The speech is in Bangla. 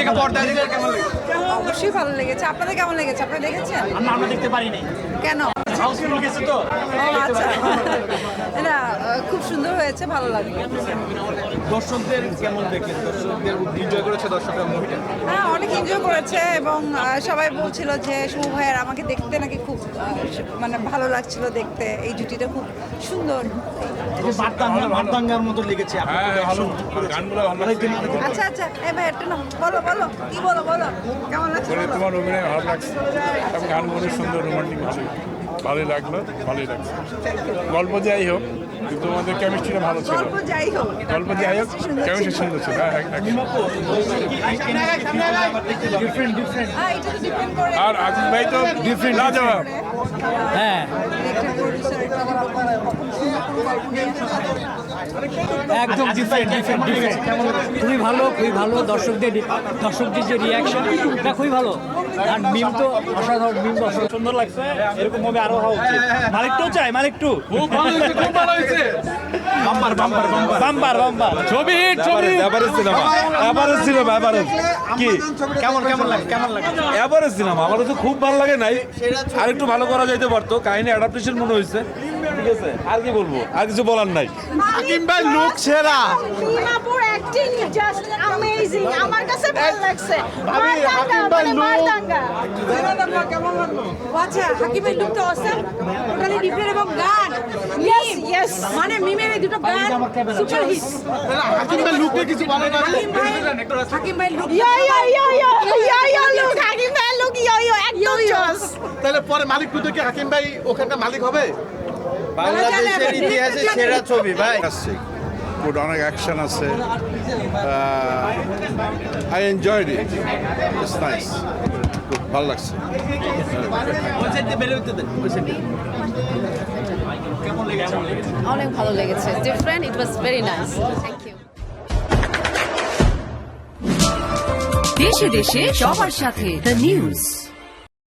থেকে পর্দায় দেখে কেমন লেগেছে? অবশ্যই ভালো লেগেছে। আপনাদের কেমন লেগেছে? আপনারা দেখেছেন? আমরা দেখতে পারি নাই, কেন? হাউসফুল গেছে তো। ও আচ্ছা, না খুব সুন্দর হয়েছে, ভালো লাগলো। দর্শকদের কেমন দেখলেন? দর্শকদের এনজয় করেছে দর্শকরা মুভিটা? হ্যাঁ, অনেক এনজয় করেছে এবং সবাই বলছিল যে শুভ ভাইয়ের আমাকে দেখতে নাকি খুব মানে ভালো লাগছিল দেখতে, এই জুটিটা খুব সুন্দর। মারদাঙ্গার মতো লেগেছে। গানগুলো ভালো আচ্ছা আচ্ছা, এই ভাই একটু না, বলো বলো কি বলো কেমন লাগছে বলে বলো। তোমার অভিনয় ভালো লাগছে এবং গানগুলো সুন্দর রোমান্টিক হচ্ছে, ভালোই লাগলো, ভালোই লাগছে। গল্প যাই হোক কিন্তু আমাদের কেমিস্ট্রিটা ভালো ছিল। গল্প যাই হোক, কেমিস্ট্রি সুন্দর ছিল। হ্যাঁ, একদম। এটা তো ডিপেন্ড করে। আর আজিজ ভাই তো ডিফারেন্ট না যাওয়া। হ্যাঁ, একদম ডিফারেন্ট। খুবই ভালো দর্শকদের যে রিয়াকশন, এটা খুবই ভালো। আর মিম তো অসাধারণ, মিম সুন্দর লাগছে। এরকম ভাবে আরো হওয়া উচিত। মালিকটাও চাই, মালিকটু খুব ভালো হয়েছে, খুব ভালো হয়েছে। বাম্পার ছবি হিট, ছবি এভারেজ সিনেমা, কি কেমন লাগে? Average cinema. আমার তো খুব ভালো লাগে নাই, আর একটু ভালো করা যাইতে পারতো। কাহিনী অ্যাডাপ্টেশন মনে হয়েছে, ঠিক আছে। আর কি বলবো, আর কিছু বলার নাই। হাকিম ভাই লুক সেরা। মিমাপুর অ্যাক্টিং জাস্ট অ্যামেজিং, আমার কাছে ভালো লাগছে। হাকিম ভাই look। মারদাঙ্গা আচ্ছা, হাকিমের লুক তো অসাম, টোটালি ডিফারেন্ট এবং গান ইয়েস মানে মিমের এই দুটো গান সুপার হিট। হাকিম ভাই লুকে কিছু ভালো লাগে। হাকিম ভাই লুক ইয়ো লুক, হাকিম ভাই লুক ইয়ো একদম জোস। তাহলে পরে মালিক টু থেকে হাকিম ভাই ওখানকার মালিক হবে। বাংলাদেশের ইতিহাসে সেরা ছবি ভাই। গুড, অনেক অ্যাকশন আছে। I enjoyed it, it's nice, ভালো লাগছে। অনেক ভালো লেগেছে, different, it was very nice, thank you. দেশে দেশে সবার সাথে দ্য নিউজ।